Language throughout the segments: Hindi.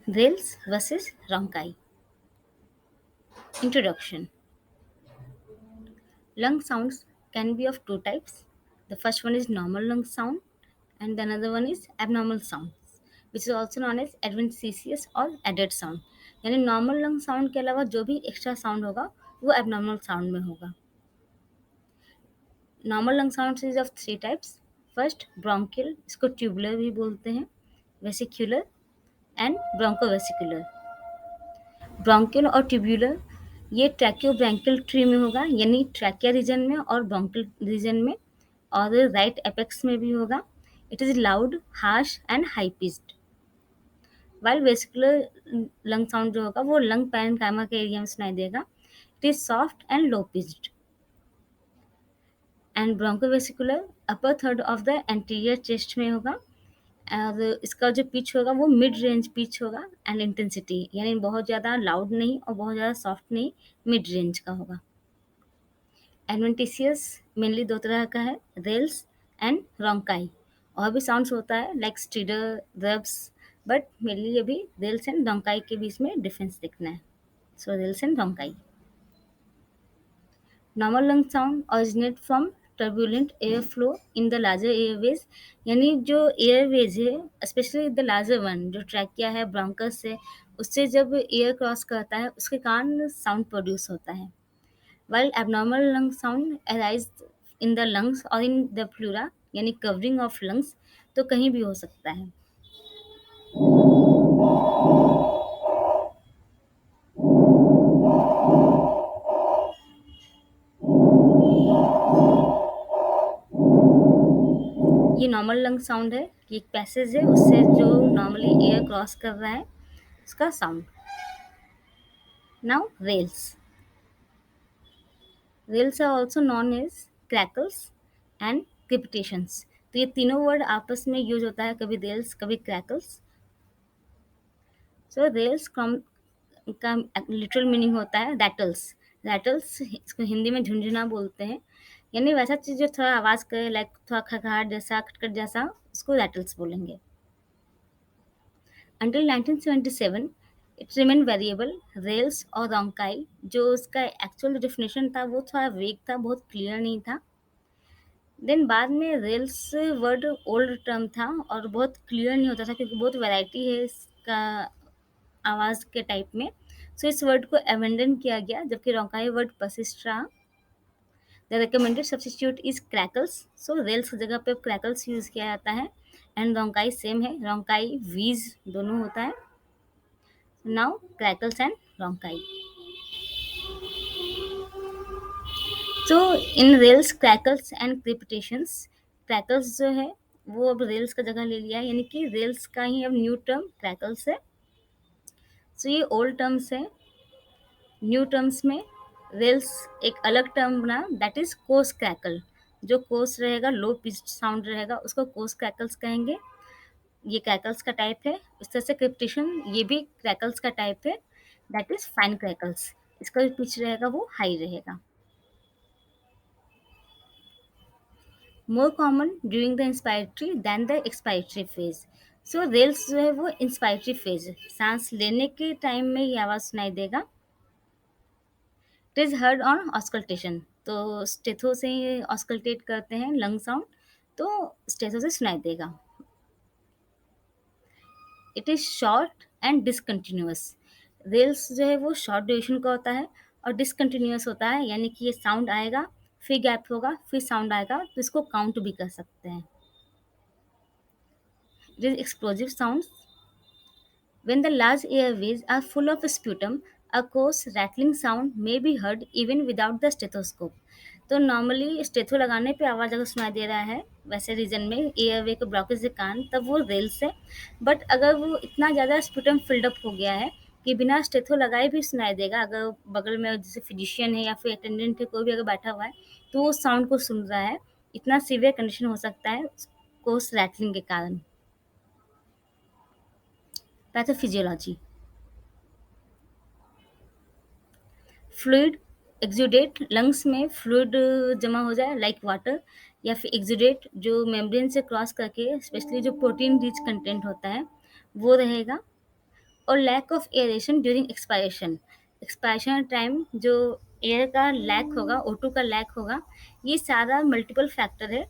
Whales versus Ronkai. Introduction. Lung sounds can be of two types. The first one is normal lung sound, and the another one is abnormal sound, which is also known as adventitious or added sound. यानी नॉर्मल लंग साउंड के अलावा जो भी एक्स्ट्रा साउंड होगा वो एबनॉर्मल साउंड में होगा. Normal lung sound is of three types. First bronchial, इसको ट्यूबुलर भी बोलते हैं, वेसिक्युलर एंड ब्रोंकोवेसिकुलर. ब्रोंकियल और ट्यूबुलर ये ट्रैकियोब्रैंकियल ट्री में होगा, यानी ट्रैकिया रीजन में और ब्रोंकियल रीजन में, और राइट एपेक्स में भी होगा. It is loud, harsh and high pitched. While vesicular lung sound जो होगा वो लंग पैरेन्काइमा के एरिया में सुनाई देगा. It is soft and low pitched. And bronchovesicular upper third of the anterior chest में होगा, और इसका जो पिच होगा वो मिड रेंज पिच होगा. एंड इंटेंसिटी यानी बहुत ज़्यादा लाउड नहीं और बहुत ज़्यादा सॉफ्ट नहीं, मिड रेंज का होगा. एडवेंटिशियस मेनली दो तरह का है, रेल्स एंड रोंकाई. और भी साउंड्स होता है लाइक स्टीडर, रब्स, बट मेनली ये भी रेल्स एंड रोंकाई के बीच में डिफरेंस देखना है. So rales and rhonchi. Normal lung sound originate from turbulent airflow in the larger airways. यानी जो एयरवेज है स्पेशली द लार्जर वन, जो ट्रैकिया है, ब्रोंकस है, उससे जब एयर क्रॉस करता है उसके कारण साउंड प्रोड्यूस होता है. While abnormal lung sound arise in the lungs or in the pleura, यानी कवरिंग ऑफ लंग्स, तो कहीं भी हो सकता है. ये नॉर्मल लंग साउंड है, ये एक पैसेज है उससे जो नॉर्मली एयर क्रॉस कर रहा है उसका sound. Now rales. Rales are also known as crackles and crepitations. तो ये तीनों वर्ड आपस में यूज होता है, कभी रेल्स कभी क्रैकल्स. सो रेल्स का लिटरल मीनिंग होता है रैटल्स. रैटल्स इसको हिंदी में झुंझुना बोलते हैं, यानी वैसा चीज़ जो थोड़ा आवाज़ करे, लाइक थोड़ा खड़खड़ाहट जैसा, खटखट जैसा, उसको रैटल्स बोलेंगे. Until 1977 it remain variable. Rails और रोंकाई जो उसका एक्चुअल डेफिनेशन था वो थोड़ा वेग था, बहुत क्लियर नहीं था. देन बाद में रेल्स वर्ड ओल्ड टर्म था और बहुत क्लियर नहीं होता था क्योंकि बहुत वैरायटी है इसका आवाज़ के टाइप में. सो इस वर्ड को अबेंडन किया गया, जबकि रोंकाई वर्ड परसिस्ट रहा. The recommended substitute is crackles. So rails की जगह पे क्रैकल्स यूज़ किया जाता है. एंड रोंकाई सेम है, रोंकाई वीज दोनों होता है. Now crackles and rhonchi. So in rales crackles and crepitations, crackles जो है वो अब रेल्स का जगह ले लिया है, यानी कि रेल्स का ही अब न्यू टर्म क्रैकल्स है. सो ये ओल्ड टर्म्स है. न्यू टर्म्स में रेल्स एक अलग टर्म बना, दैट इज कोर्स क्रैकल. जो कोर्स रहेगा, लो पिच्ड साउंड रहेगा, उसको कोर्स क्रैकल्स कहेंगे. ये क्रैकल्स का टाइप है. इस तरह से क्रिप्टिशन ये भी क्रैकल्स का टाइप है, दैट इज फाइन क्रैकल्स. इसका जो पिच रहेगा वो हाई रहेगा. More common during the inspiratory than the expiratory phase. So rales जो है वो इंस्पायरेटरी फेज, सांस लेने के टाइम में ये आवाज़ सुनाई देगा. It is heard on auscultation. तो स्टेथो से ही ऑस्कल्टेट करते हैं लंग साउंड, तो स्टेथो से सुनाई देगा. It is short and discontinuous. Rails जो है वो शॉर्ट ड्यूरेशन का होता है और डिसकंटिन्यूअस होता है, यानी कि ये साउंड आएगा फिर गैप होगा फिर साउंड आएगा, तो इसको काउंट भी कर सकते हैं. It is explosive sounds. When the large airways are full of sputum, a coarse rattling sound may be heard even without the stethoscope. तो नॉर्मली स्टेथो लगाने पे आवाज़ अगर सुनाई दे रहा है वैसे रीजन में एयरवे को ब्लॉकेज के कारण, तब वो रेल्स है. बट अगर वो इतना ज़्यादा स्पुटम फिल्डअप हो गया है कि बिना स्टेथो लगाए भी सुनाई देगा, अगर बगल में जैसे फिजिशियन है या फिर अटेंडेंट है कोई भी अगर बैठा हुआ है तो वो साउंड को सुन रहा है. इतना सीवियर कंडीशन हो सकता है कोर्स रैटलिंग के कारण. पैथोफिजियोलॉजी. फ्लूइड एक्सुडेट, लंग्स में फ्लूइड जमा हो जाए लाइक वाटर, या फिर एक्सुडेट जो मेम्ब्रेन से क्रॉस करके स्पेशली जो प्रोटीन रिच कंटेंट होता है वो रहेगा. और lack of aeration during expiration. Expiration time जो एयर का लैक होगा, O2 का लैक होगा, ये सारा मल्टीपल फैक्टर है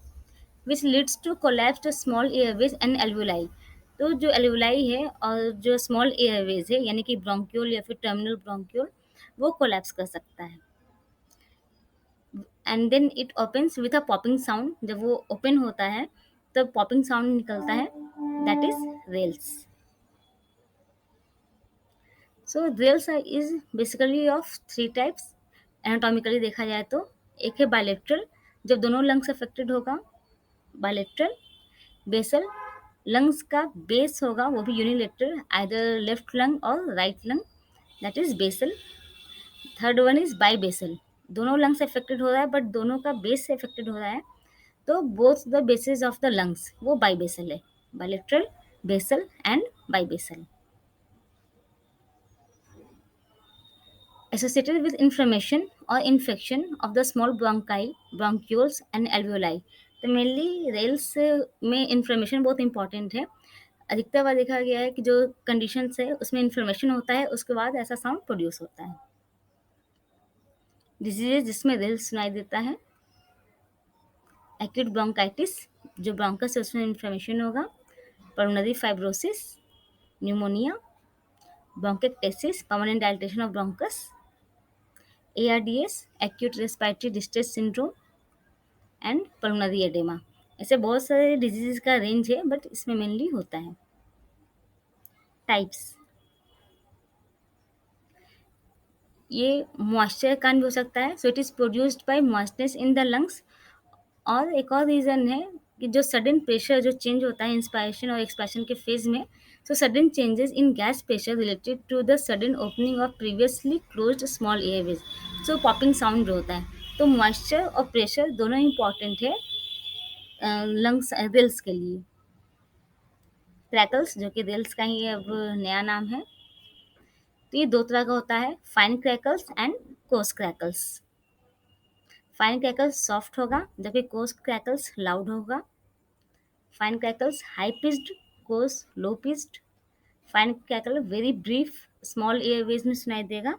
which leads to collapse small airways and alveoli. तो जो एल्वुलाई है और जो स्मॉल एयरवेज है यानी कि ब्रोंक्यूल या फिर टर्मिनल ब्रोंक्यूल, वो कोलैप्स कर सकता है। And then it opens with a popping sound. जब वो ओपन होता है तब पॉपिंग साउंड निकलता है, that is rales. So rales is basically of three types anatomically देखा जाए तो। एक है बायलेट्रल, जब दोनों लंग्स अफेक्टेड होगा, बायलेट्रल। बेसल, लंग्स का बेस होगा वो भी यूनिलेटरल, आइदर लेफ्ट लंग और right lung, that is basal. Third one is bibasal, दोनों लंग्स अफेक्टेड हो रहा है बट दोनों का बेस से अफेक्टेड हो रहा है, तो both the basis of the lungs वो बाई बेसल है, bilateral, basal and bibasal. Associated with inflammation or infection of the small bronchi, bronchioles and alveoli। तो मेनली रेल्स में इन्फ्लेमेशन बहुत इंपॉर्टेंट है। अधिकतर बार देखा गया है कि जो कंडीशंस है उसमें इन्फ्लेमेशन होता है, उसके बाद ऐसा साउंड प्रोड्यूस होता है। डिजीजेज जिसमें रेल्स सुनाई देता है, एक्यूट ब्रोंकाइटिस, जो ब्रोंकस है उसमें इन्फ्लेमेशन होगा, pulmonary fibrosis, pneumonia, bronchiectasis, permanent dilatation of bronchus, ARDS, acute respiratory distress syndrome and pulmonary oedema. ऐसे बहुत सारे डिजीज़ का रेंज है बट इसमें मेनली होता है। टाइप्स, ये मॉइस्चर कान भी हो सकता है, so it is produced by moistness in the lungs. और एक और रीज़न है कि जो सडन प्रेशर जो चेंज होता है इंस्पायरेशन और एक्सपायरेशन के फेज में, so sudden changes in gas pressure related to the sudden opening of previously closed small airways, so popping sound जो होता है। तो मॉइस्चर और प्रेशर दोनों इंपॉर्टेंट है लंग्स रेल्स के लिए। क्रैकल्स, जो कि रेल्स का ही अब नया नाम है, तो ये दो तरह का होता है, fine crackles and coarse crackles. Fine crackles soft होगा जबकि कोर्स क्रैकल्स लाउड होगा। Fine crackles high pitched, coarse low pitched. Fine crackle very brief, small airways में सुनाई देगा,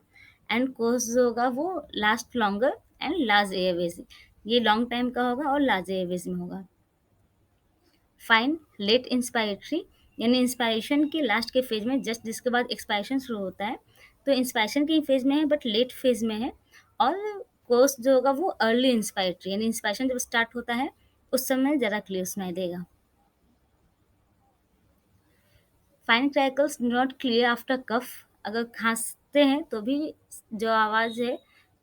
एंड कोर्स जो होगा वो last longer and large airways, ये लॉन्ग टाइम का होगा और लार्ज एयरवेज में होगा। फाइन लेट इंस्पायरेटरी, यानी इंस्पायरेशन के लास्ट के फेज में, जस्ट जिसके बाद एक्सपायरेशन शुरू होता है, तो इंस्पायरेशन के फेज में है बट लेट फेज में है। और कोर्स जो होगा वो अर्ली इंस्पायरेटरी, यानी इंस्पायरेशन जब स्टार्ट होता है उस समय ज़रा क्लियर सुनाई देगा। Fine crackles do not clear after cough, अगर खांसते हैं तो भी जो आवाज़ है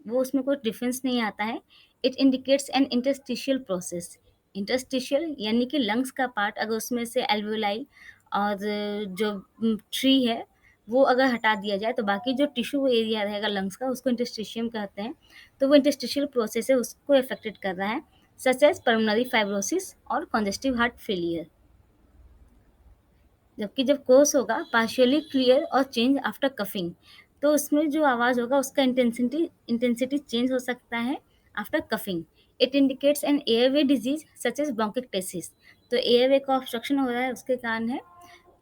वो उसमें कोई डिफरेंस नहीं आता है। It indicates an interstitial process. Interstitial यानी कि लंग्स का पार्ट, अगर उसमें से एल्वुलाई और जो ट्री है वो अगर हटा दिया जाए तो बाकी जो टिश्यू एरिया रहेगा लंग्स का उसको इंटरस्टिशियम कहते हैं। तो वो इंटरस्टिशियल प्रोसेस है उसको अफेक्टेड कर रहा है, सच एज पल्मोनरी फाइब्रोसिस और कॉन्जेस्टिव हार्ट फेलियर। जबकि जब कोर्स होगा पार्शियली क्लियर और चेंज आफ्टर कफिंग, तो उसमें जो आवाज़ होगा उसका इंटेंसिटी चेंज हो सकता है after coughing. It indicates an airway disease such as bronchiectasis. तो एयरवे का ऑब्स्ट्रक्शन हो रहा है उसके कारण है,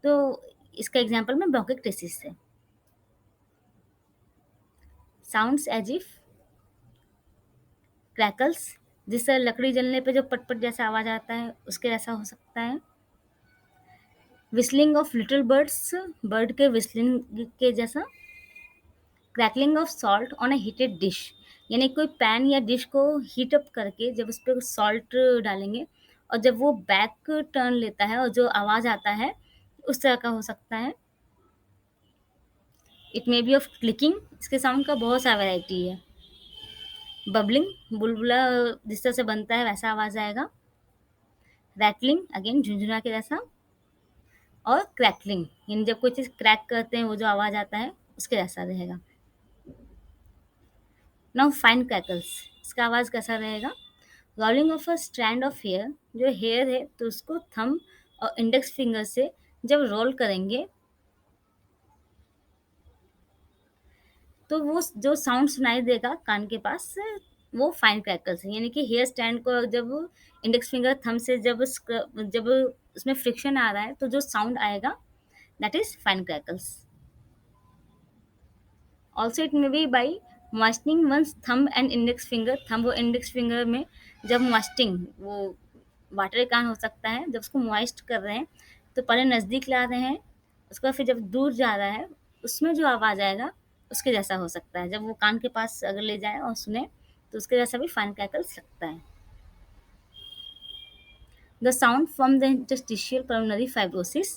तो इसका एग्जांपल में ब्रोंकिक्टेसिस है। साउंड्स एज इफ क्रैकल्स, जिससे लकड़ी जलने पे जो पटपट जैसा आवाज़ आता है उसके जैसा हो सकता है। Whistling of little birds, bird के विस्लिंग के जैसा। Crackling of salt on a heated dish, यानी कोई पैन या डिश को हीट अप करके जब उस पर सॉल्ट डालेंगे और जब वो बैक टर्न लेता है और जो आवाज़ आता है उस तरह का हो सकता है। It may B of clicking, इसके साउंड का बहुत सा वैरायटी है। बबलिंग, बुलबुला जिस तरह से बनता है वैसा आवाज़ आएगा। रैटलिंग, अगेन झुंझुना के जैसा। और क्रैकलिंग, यानी जब कोई चीज़ क्रैक करते हैं वो जो आवाज़ आता है उसके जैसा रहेगा। नाउ फाइन क्रैकल्स, इसका आवाज़ कैसा रहेगा? Rolling of a strand of hair, जो हेयर है तो उसको थंब और इंडेक्स फिंगर से जब रोल करेंगे तो वो जो साउंड सुनाई देगा कान के पास, वो फाइन क्रैकल्स है। यानी कि हेयर स्टैंड को जब इंडेक्स फिंगर थंब से जब उसमें फ्रिक्शन आ रहा है तो जो साउंड आएगा that is fine crackles. Also it may be by moistening one's thumb and index finger, thumb और इंडेक्स फिंगर में जब मॉइस्टिंग, वो वाटर कान हो सकता है, जब उसको मॉइस्ट कर रहे हैं तो पहले नज़दीक ला रहे हैं, उसके बाद फिर जब दूर जा रहा है उसमें जो आवाज़ आएगा उसके जैसा हो सकता है। जब वो कान के पास अगर ले जाए और सुने तो उसके जैसा भी फाइन क्रैकल्स लगता है। The sound from the interstitial pulmonary fibrosis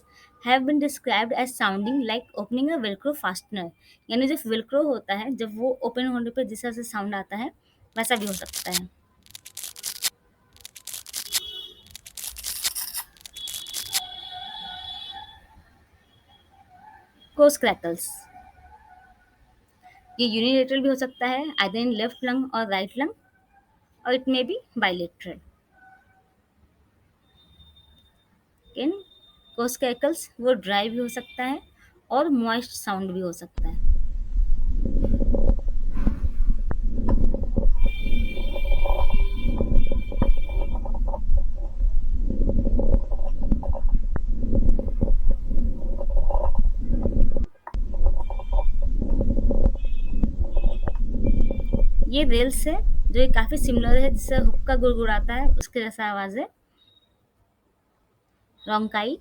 have been described as sounding like opening a velcro fastener। यानी जो velcro होता है जब वो ओपन होने पर जिस तरह से साउंड आता है वैसा भी हो सकता है। कोस क्रैकल्स, ये यूनिलेटरल भी हो सकता है, आइदर इन लेफ्ट लंग और राइट लंग, और it may B bilateral. In cos crackles वो ड्राई भी हो सकता है और मॉइस्ट साउंड भी हो सकता है। ये रेल्स है जो ये काफ़ी सिमिलर है, जिससे हुक्का गुड़गुड़ाता है उसके जैसा आवाज़ है। रोंकाई,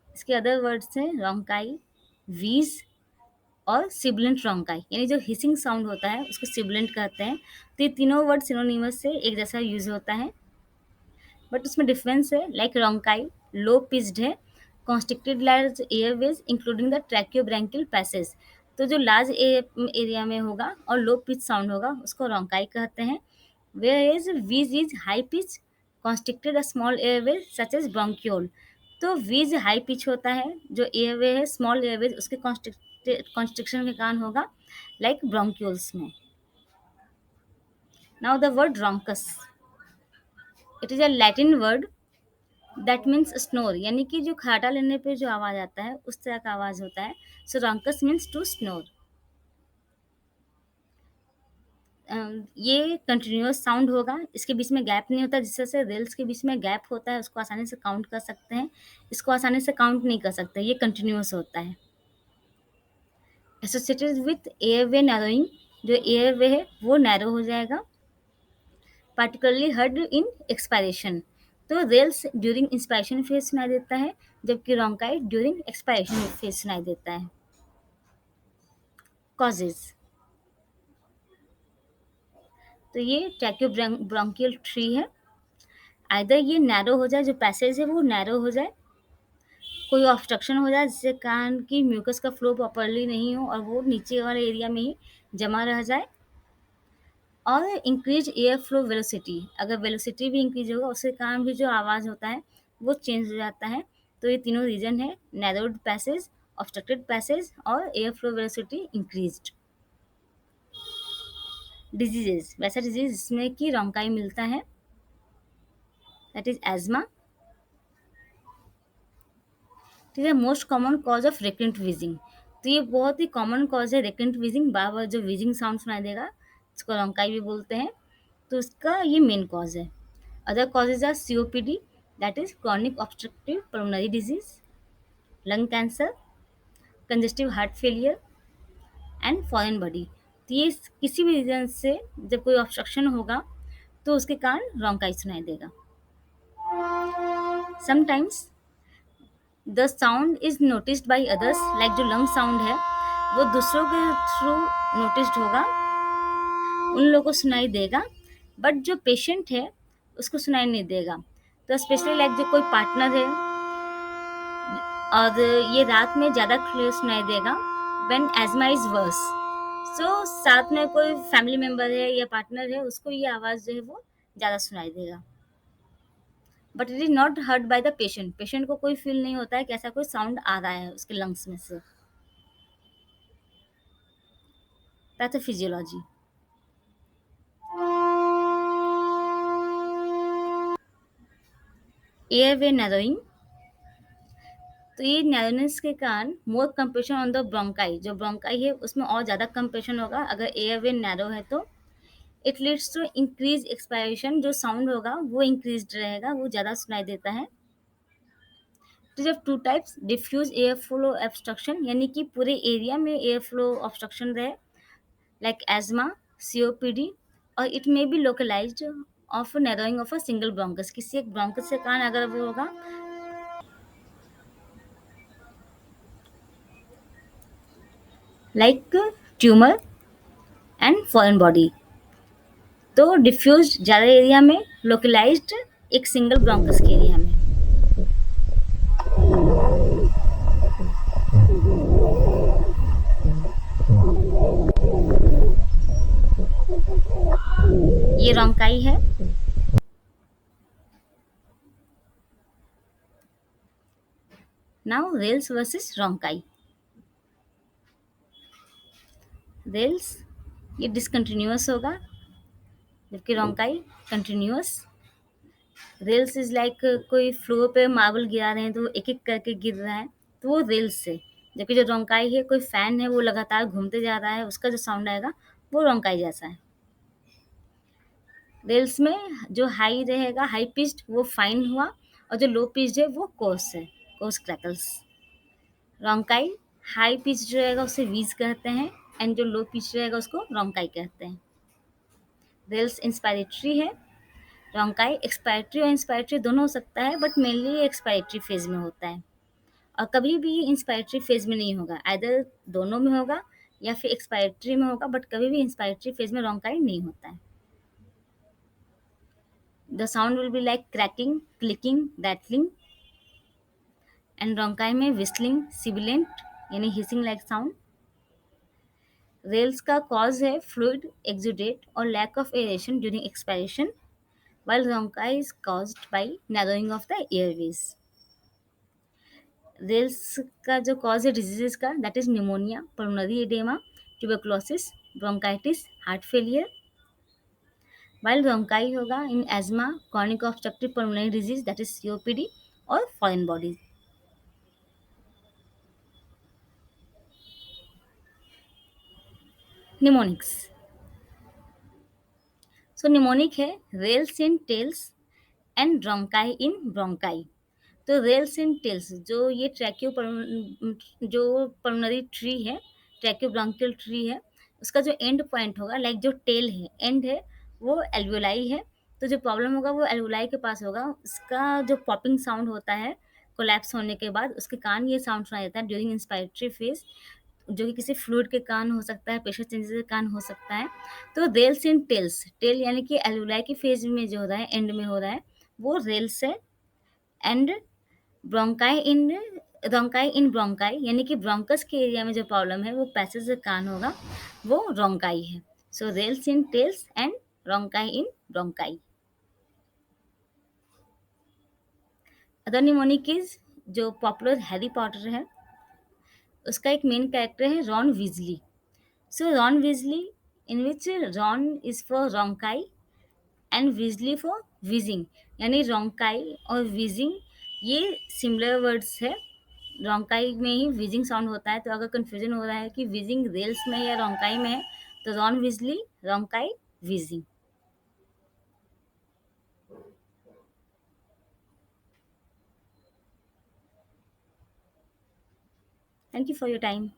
इसके अदर वर्ड्स हैं रोंकाई, वीज और सिबिलेंट रोंकाई, यानी जो हिसिंग साउंड होता है उसको सिबिलेंट कहते हैं। तो ये तीनों वर्ड सिनोनिमस से एक जैसा यूज होता है, बट उसमें डिफरेंस है। लाइक रोंकाई लो पिच्ड है, constricted large airways including the tracheobronchial passage. तो जो लार्ज एरिया में होगा और लो पिच साउंड होगा उसको रोंकाई कहते हैं। Where is wheeze is high pitch constricted a small airway such as bronchiole. तो वीज हाई पिच होता है, जो एयरवे है स्मॉल एयरवेज उसके कॉन्स्ट्रिक्शन के कारण होगा, लाइक ब्रोंक्यूल्स में। Now the word rhonchus, it is a Latin word that means snore, यानी कि जो खर्राटा लेने पे जो आवाज़ आता है उस तरह का आवाज़ होता है। सो रोंकस मीन्स टू स्नोर। ये कंटिन्यूअस साउंड होगा, इसके बीच में गैप नहीं होता, जिससे से रेल्स के बीच में गैप होता है उसको आसानी से काउंट कर सकते हैं, इसको आसानी से काउंट नहीं कर सकते, ये कंटिन्यूअस होता है। एसोसिएटेड विथ एयरवे नैरोइंग, जो एयरवे है वो नैरो हो जाएगा, पार्टिकुलरली हर्ड इन एक्सपायरेशन। तो रेल्स ड्यूरिंग इंस्पायरेशन फेज सुनाई देता है, जबकि रोंकाई ड्यूरिंग एक्सपायरेशन फेज सुनाई देता है। कॉजेज, तो ये ट्रैक्यो ब्रोंकियल ट्री है, आइदर ये नैरो हो जाए, जो पैसेज है वो नैरो हो जाए, कोई ऑब्स्ट्रक्शन हो जाए जिससे कान की म्यूकस का फ्लो प्रॉपरली नहीं हो और वो नीचे वाले एरिया में ही जमा रह जाए, और इंक्रीज एयर फ्लो वेलोसिटी, अगर वेलोसिटी भी इंक्रीज होगा उसके कारण भी जो आवाज़ होता है वो चेंज हो जाता है। तो ये तीनों रीजन है, नैरोड पैसेज, ऑब्स्ट्रक्टेड पैसेज और air flow velocity increased. Diseases, वैसा डिजीज जिसमें कि रोंकाई मिलता है, दैट इज एजमा। ठीक है, most common cause of recurrent wheezing, तो ये बहुत ही कॉमन कॉज है रेकरेंट वीजिंग, बार बार जो वीजिंग साउंड सुनाई देगा इसको रोंकाई भी बोलते हैं, तो इसका ये मेन कॉज है। Other causes are COPD, that is chronic obstructive pulmonary disease, lung cancer, congestive heart failure and foreign body. तो ये किसी भी रीजन से जब कोई ऑब्स्ट्रक्शन होगा तो उसके कारण रोंकाई सुनाई देगा। Sometimes the sound is noticed by others, like जो लंग साउंड है वो दूसरों के थ्रू नोटिस्ड होगा, उन लोगों को सुनाई देगा, बट जो पेशेंट है उसको सुनाई नहीं देगा। तो स्पेशली लाइक जो कोई पार्टनर है और ये रात में ज़्यादा क्लियर सुनाई देगा व्हेन एजमा इज वर्स। सो साथ में कोई फैमिली मेम्बर है या पार्टनर है उसको ये आवाज़ जो है वो ज़्यादा सुनाई देगा, but it is not heard by the patient, patient को कोई फील नहीं होता है कि ऐसा कोई साउंड आ रहा है उसके लंग्स में से। पैथोफिजियोलॉजी, एयरवे नैरोइंग, तो ये नैरोनेस के कारण मोर कंप्रेशन ऑन द ब्रोंकाई, जो ब्रोंकाई है उसमें और ज़्यादा कंप्रेशन होगा अगर एयरवे नैरो है तो। It leads to increase expiration, जो साउंड होगा वो इंक्रीज रहेगा, वो ज़्यादा सुनाई देता है। तो जब two types diffuse air flow obstruction यानी कि पूरे एरिया में एयर फ्लो ऑब्स्ट्रक्शन रहे, लाइक एजमा, सीओपीडी, और it may be localized of narrowing of a single bronchus, किसी एक ब्रोंकस के कारण अगर वो होगा, like tumor and foreign body. तो डिफ्यूज ज़्यादा एरिया में, लोकलाइज्ड एक सिंगल ब्रोंकस के एरिया में। ये रोंकाई है। Now rales versus rhonchi. Rales ये डिसकंटिन्यूअस होगा, जबकि रोंकाई कंटिन्यूअस। रेल्स इज लाइक कोई फ्लोर पे मार्बल गिरा रहे हैं तो एक एक करके गिर रहा है, तो वो रेल्स से। जबकि जो रोंकाई है, कोई फैन है वो लगातार घूमते जा रहा है, उसका जो साउंड आएगा वो रोंकाई जैसा है। रेल्स में जो हाई रहेगा, हाई पिच्ड, वो फाइन हुआ, और जो लो पिच्ड है वो कोर्स है, कोर्स क्रैकल्स। रोंकाई हाई पिच्ड रहेगा उसे वीज कहते हैं, एंड जो लो पिच रहेगा उसको रोंकाई कहते हैं। रेल्स इंस्पायरेटरी है, रोंकाई एक्सपायरेटरी और इंस्पायरेटरी दोनों हो सकता है, बट मेनली एक्सपायरेटरी फेज में होता है, और कभी भी इंस्पायरेटरी फेज में नहीं होगा, आइदर दोनों में होगा या फिर एक्सपायरेटरी में होगा, बट कभी भी इंस्पायरेटरी फेज में रोंकाई नहीं होता है। The sound will be like cracking, clicking, rattling, and rhonchi में विस्लिंग, सिबिलेंट यानी हिसिंग लाइक साउंड। रेल्स का कॉज है फ्लूइड एक्सुडेट और lack of aeration during expiration, while ronchi is caused by narrowing of the airways. Rales का जो कॉज है डिजीजेस का, that is pneumonia, pulmonary oedema, tuberculosis, bronchitis, heart failure. While rhonchi होगा in asthma, chronic obstructive pulmonary disease, that is COPD, और foreign bodies. Pneumonics. So pneumonic है rales in tails and bronchi in bronchi. तो रेल्स इन टेल्स, जो ये ट्रैक्यू जो पल्मोनरी ट्री है, ट्रैक्यू ब्रोंकियल ट्री है, उसका जो एंड पॉइंट होगा, लाइक जो टेल है, एंड है, वो एल्वुलाई है। तो जो प्रॉब्लम होगा वो एल्वुलाई के पास होगा, उसका जो पॉपिंग साउंड होता है कोलैप्स होने के बाद, उसके कारण ये साउंड सुनाई देता है ड्यूरिंग इंस्पायरेटरी फेज, जो कि किसी फ्लूइड के कारण हो सकता है, प्रेशर चेंजेस के कारण हो सकता है। तो रेल्स इन टेल्स, टेल यानी कि एल्वुलाई की फेज में जो हो रहा है, एंड में हो रहा है, वो रेल्स है। And bronchi in रोंकाई in bronchi यानी कि ब्रोंकस के एरिया में जो प्रॉब्लम है वो पैसेज का कान होगा, वो रोंकाई है। So rales in tails and rhonchi in bronchi. Other mnemonic is जो पॉपुलर हैरी पॉटर है, उसका एक मेन कैरेक्टर है रॉन विजली। So Ron Weasley, in which Ron is for rhonchi and Weasley for wheezing, यानी रोंकाई और विजिंग ये सिमिलर वर्ड्स है। रोंकाई में ही विजिंग साउंड होता है, तो अगर कन्फ्यूजन हो रहा है कि विजिंग रेल्स में या रोंकाई में है, तो रॉन विजली, रोंकाई, wheezing. Thank you for your time.